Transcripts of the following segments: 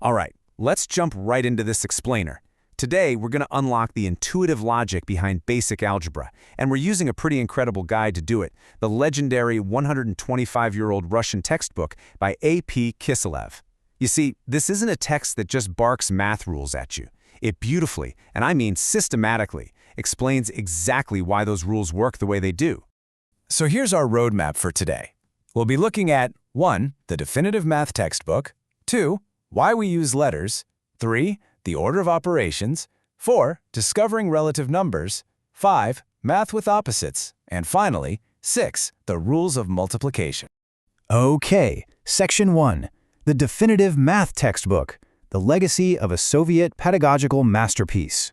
All right, let's jump right into this explainer. Today, we're going to unlock the intuitive logic behind basic algebra, and we're using a pretty incredible guide to do it, the legendary 125-year-old Russian textbook by A.P. Kiselev. You see, this isn't a text that just barks math rules at you. It beautifully, and I mean systematically, explains exactly why those rules work the way they do. So here's our roadmap for today. We'll be looking at 1. The definitive math textbook, 2. Why we use letters, 3. The order of operations, 4. Discovering relative numbers, 5. Math with opposites, and finally, 6. The rules of multiplication. Okay, Section 1. The definitive math textbook, the legacy of a Soviet pedagogical masterpiece.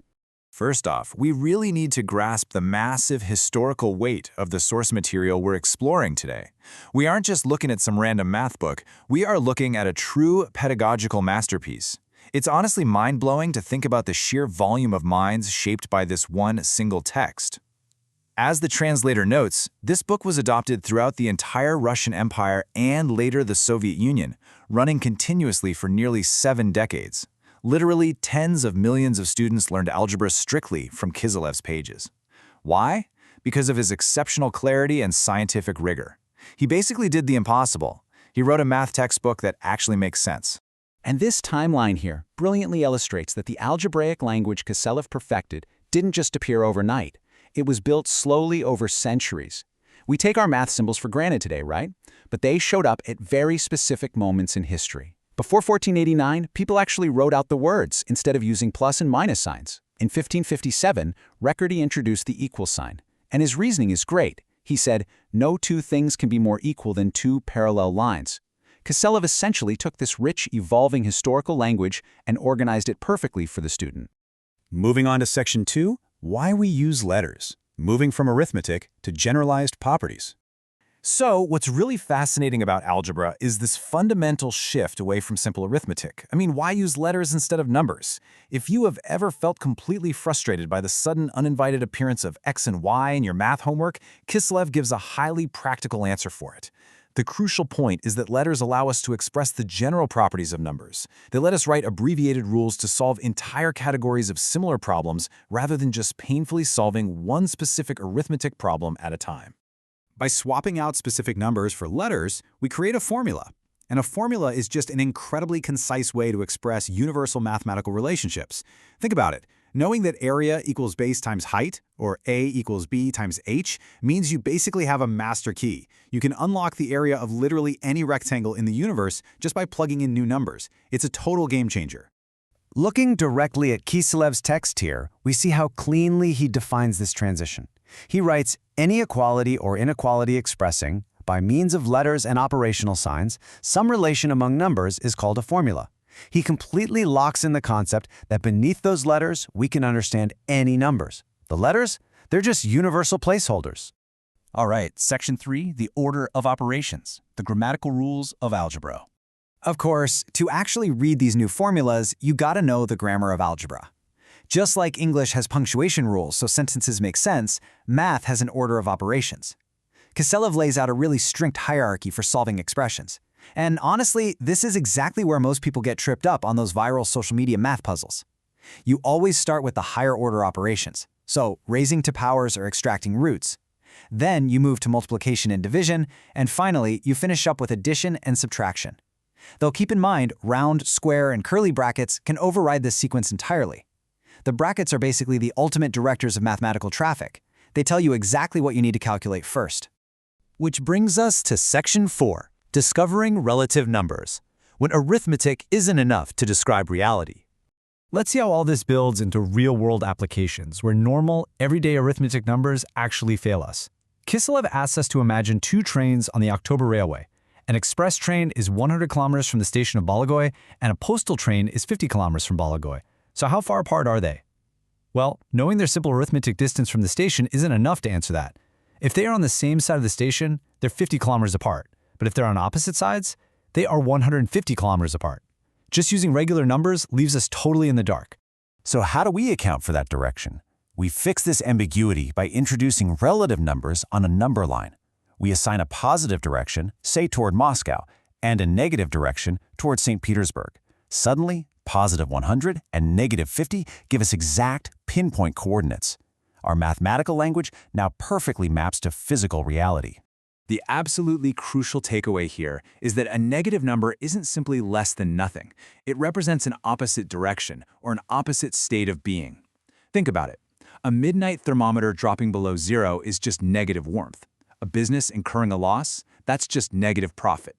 First off, we really need to grasp the massive historical weight of the source material we're exploring today. We aren't just looking at some random math book, we are looking at a true pedagogical masterpiece. It's honestly mind-blowing to think about the sheer volume of minds shaped by this one single text. As the translator notes, this book was adopted throughout the entire Russian Empire and later the Soviet Union, running continuously for nearly 7 decades. Literally, tens of millions of students learned algebra strictly from Kiselev's pages. Why? Because of his exceptional clarity and scientific rigor. He basically did the impossible. He wrote a math textbook that actually makes sense. And this timeline here brilliantly illustrates that the algebraic language Kiselev perfected didn't just appear overnight. It was built slowly over centuries. We take our math symbols for granted today, right? But they showed up at very specific moments in history. Before 1489, people actually wrote out the words instead of using plus and minus signs. In 1557, Ricordi introduced the equal sign. And his reasoning is great. He said, no two things can be more equal than two parallel lines. Kiselev essentially took this rich, evolving historical language and organized it perfectly for the student. Moving on to Section 2, why we use letters, moving from arithmetic to generalized properties. So, what's really fascinating about algebra is this fundamental shift away from simple arithmetic. I mean, why use letters instead of numbers? If you have ever felt completely frustrated by the sudden uninvited appearance of X and Y in your math homework, Kiselev gives a highly practical answer for it. The crucial point is that letters allow us to express the general properties of numbers. They let us write abbreviated rules to solve entire categories of similar problems rather than just painfully solving one specific arithmetic problem at a time. By swapping out specific numbers for letters, we create a formula. And a formula is just an incredibly concise way to express universal mathematical relationships. Think about it. Knowing that area equals base times height, or A equals B times H, means you basically have a master key. You can unlock the area of literally any rectangle in the universe just by plugging in new numbers. It's a total game changer. Looking directly at Kiselev's text here, we see how cleanly he defines this transition. He writes, any equality or inequality expressing, by means of letters and operational signs, some relation among numbers is called a formula. He completely locks in the concept that beneath those letters, we can understand any numbers. The letters, they're just universal placeholders. All right, Section 3, the order of operations, the grammatical rules of algebra. Of course, to actually read these new formulas, you gotta know the grammar of algebra. Just like English has punctuation rules so sentences make sense, math has an order of operations. Kiselev lays out a really strict hierarchy for solving expressions. And honestly, this is exactly where most people get tripped up on those viral social media math puzzles. You always start with the higher order operations, so raising to powers or extracting roots. Then you move to multiplication and division, and finally, you finish up with addition and subtraction. Though keep in mind, round, square, and curly brackets can override this sequence entirely. The brackets are basically the ultimate directors of mathematical traffic. They tell you exactly what you need to calculate first. Which brings us to Section 4, discovering relative numbers, when arithmetic isn't enough to describe reality. Let's see how all this builds into real-world applications where normal, everyday arithmetic numbers actually fail us. Kiselev asks us to imagine 2 trains on the October Railway. An express train is 100 kilometers from the station of Bologoy, and a postal train is 50 kilometers from Bologoy. So how far apart are they? Well, knowing their simple arithmetic distance from the station isn't enough to answer that. If they are on the same side of the station, they're 50 kilometers apart. But if they're on opposite sides, they are 150 kilometers apart. Just using regular numbers leaves us totally in the dark. So how do we account for that direction? We fix this ambiguity by introducing relative numbers on a number line. We assign a positive direction, say toward Moscow, and a negative direction toward St. Petersburg. Suddenly, positive 100 and negative 50 give us exact pinpoint coordinates. Our mathematical language now perfectly maps to physical reality. The absolutely crucial takeaway here is that a negative number isn't simply less than nothing. It represents an opposite direction or an opposite state of being. Think about it. A midnight thermometer dropping below zero is just negative warmth. A business incurring a loss, that's just negative profit.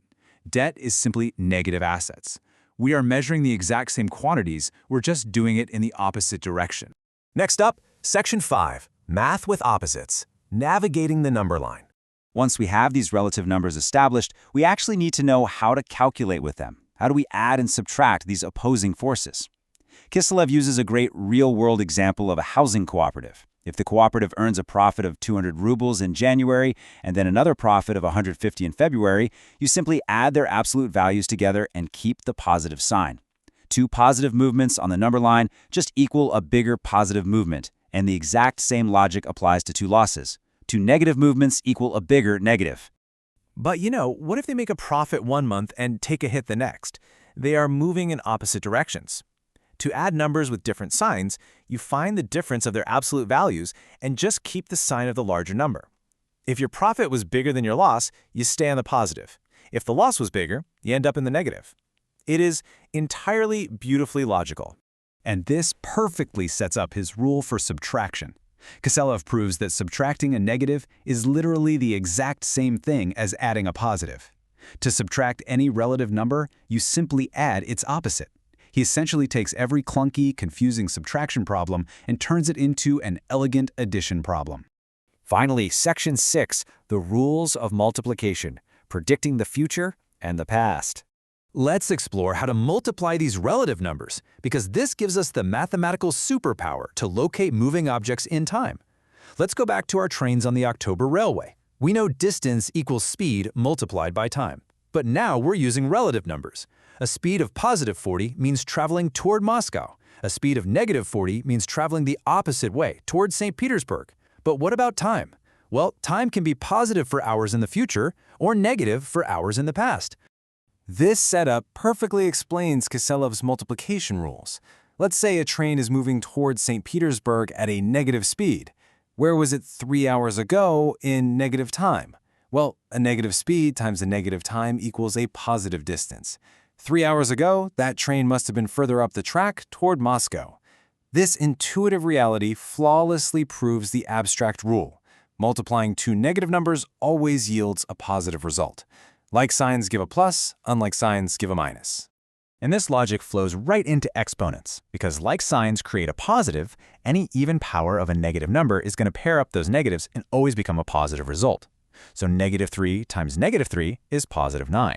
Debt is simply negative assets. We are measuring the exact same quantities, we're just doing it in the opposite direction. Next up, Section 5, Math with Opposites, Navigating the Number Line. Once we have these relative numbers established, we actually need to know how to calculate with them. How do we add and subtract these opposing forces? Kiselev uses a great real-world example of a housing cooperative. If the cooperative earns a profit of 200 rubles in January and then another profit of 150 in February, you simply add their absolute values together and keep the positive sign. Two positive movements on the number line just equal a bigger positive movement, and the exact same logic applies to two losses. Two negative movements equal a bigger negative. But what if they make a profit one month and take a hit the next? They are moving in opposite directions. To add numbers with different signs, you find the difference of their absolute values and just keep the sign of the larger number. If your profit was bigger than your loss, you stay on the positive. If the loss was bigger, you end up in the negative. It is entirely beautifully logical. And this perfectly sets up his rule for subtraction. Kiselev proves that subtracting a negative is literally the exact same thing as adding a positive. To subtract any relative number, you simply add its opposite. He essentially takes every clunky, confusing subtraction problem and turns it into an elegant addition problem. Finally, Section 6, the Rules of Multiplication, Predicting the Future and the Past. Let's explore how to multiply these relative numbers, because this gives us the mathematical superpower to locate moving objects in time. Let's go back to our trains on the October Railway. We know distance equals speed multiplied by time. But now we're using relative numbers. A speed of positive 40 means traveling toward Moscow. A speed of negative 40 means traveling the opposite way, toward St. Petersburg. But what about time? Well, time can be positive for hours in the future or negative for hours in the past. This setup perfectly explains Kiselev's multiplication rules. Let's say a train is moving towards St. Petersburg at a negative speed. Where was it 3 hours ago in negative time? Well, a negative speed times a negative time equals a positive distance. 3 hours ago, that train must have been further up the track toward Moscow. This intuitive reality flawlessly proves the abstract rule. Multiplying two negative numbers always yields a positive result. Like signs give a plus, unlike signs give a minus. And this logic flows right into exponents, because like signs create a positive, any even power of a negative number is going to pair up those negatives and always become a positive result. So negative 3 times negative 3 is positive 9.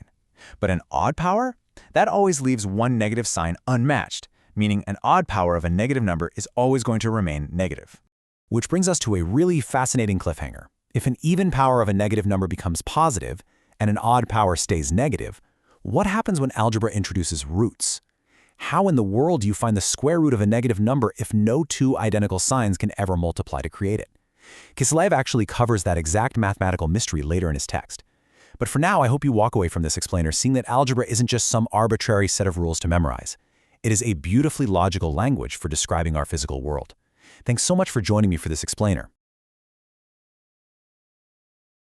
But an odd power? That always leaves one negative sign unmatched, meaning an odd power of a negative number is always going to remain negative. Which brings us to a really fascinating cliffhanger. If an even power of a negative number becomes positive, and an odd power stays negative, what happens when algebra introduces roots? How in the world do you find the square root of a negative number if no two identical signs can ever multiply to create it? Kiselev actually covers that exact mathematical mystery later in his text. But for now, I hope you walk away from this explainer seeing that algebra isn't just some arbitrary set of rules to memorize. It is a beautifully logical language for describing our physical world. Thanks so much for joining me for this explainer.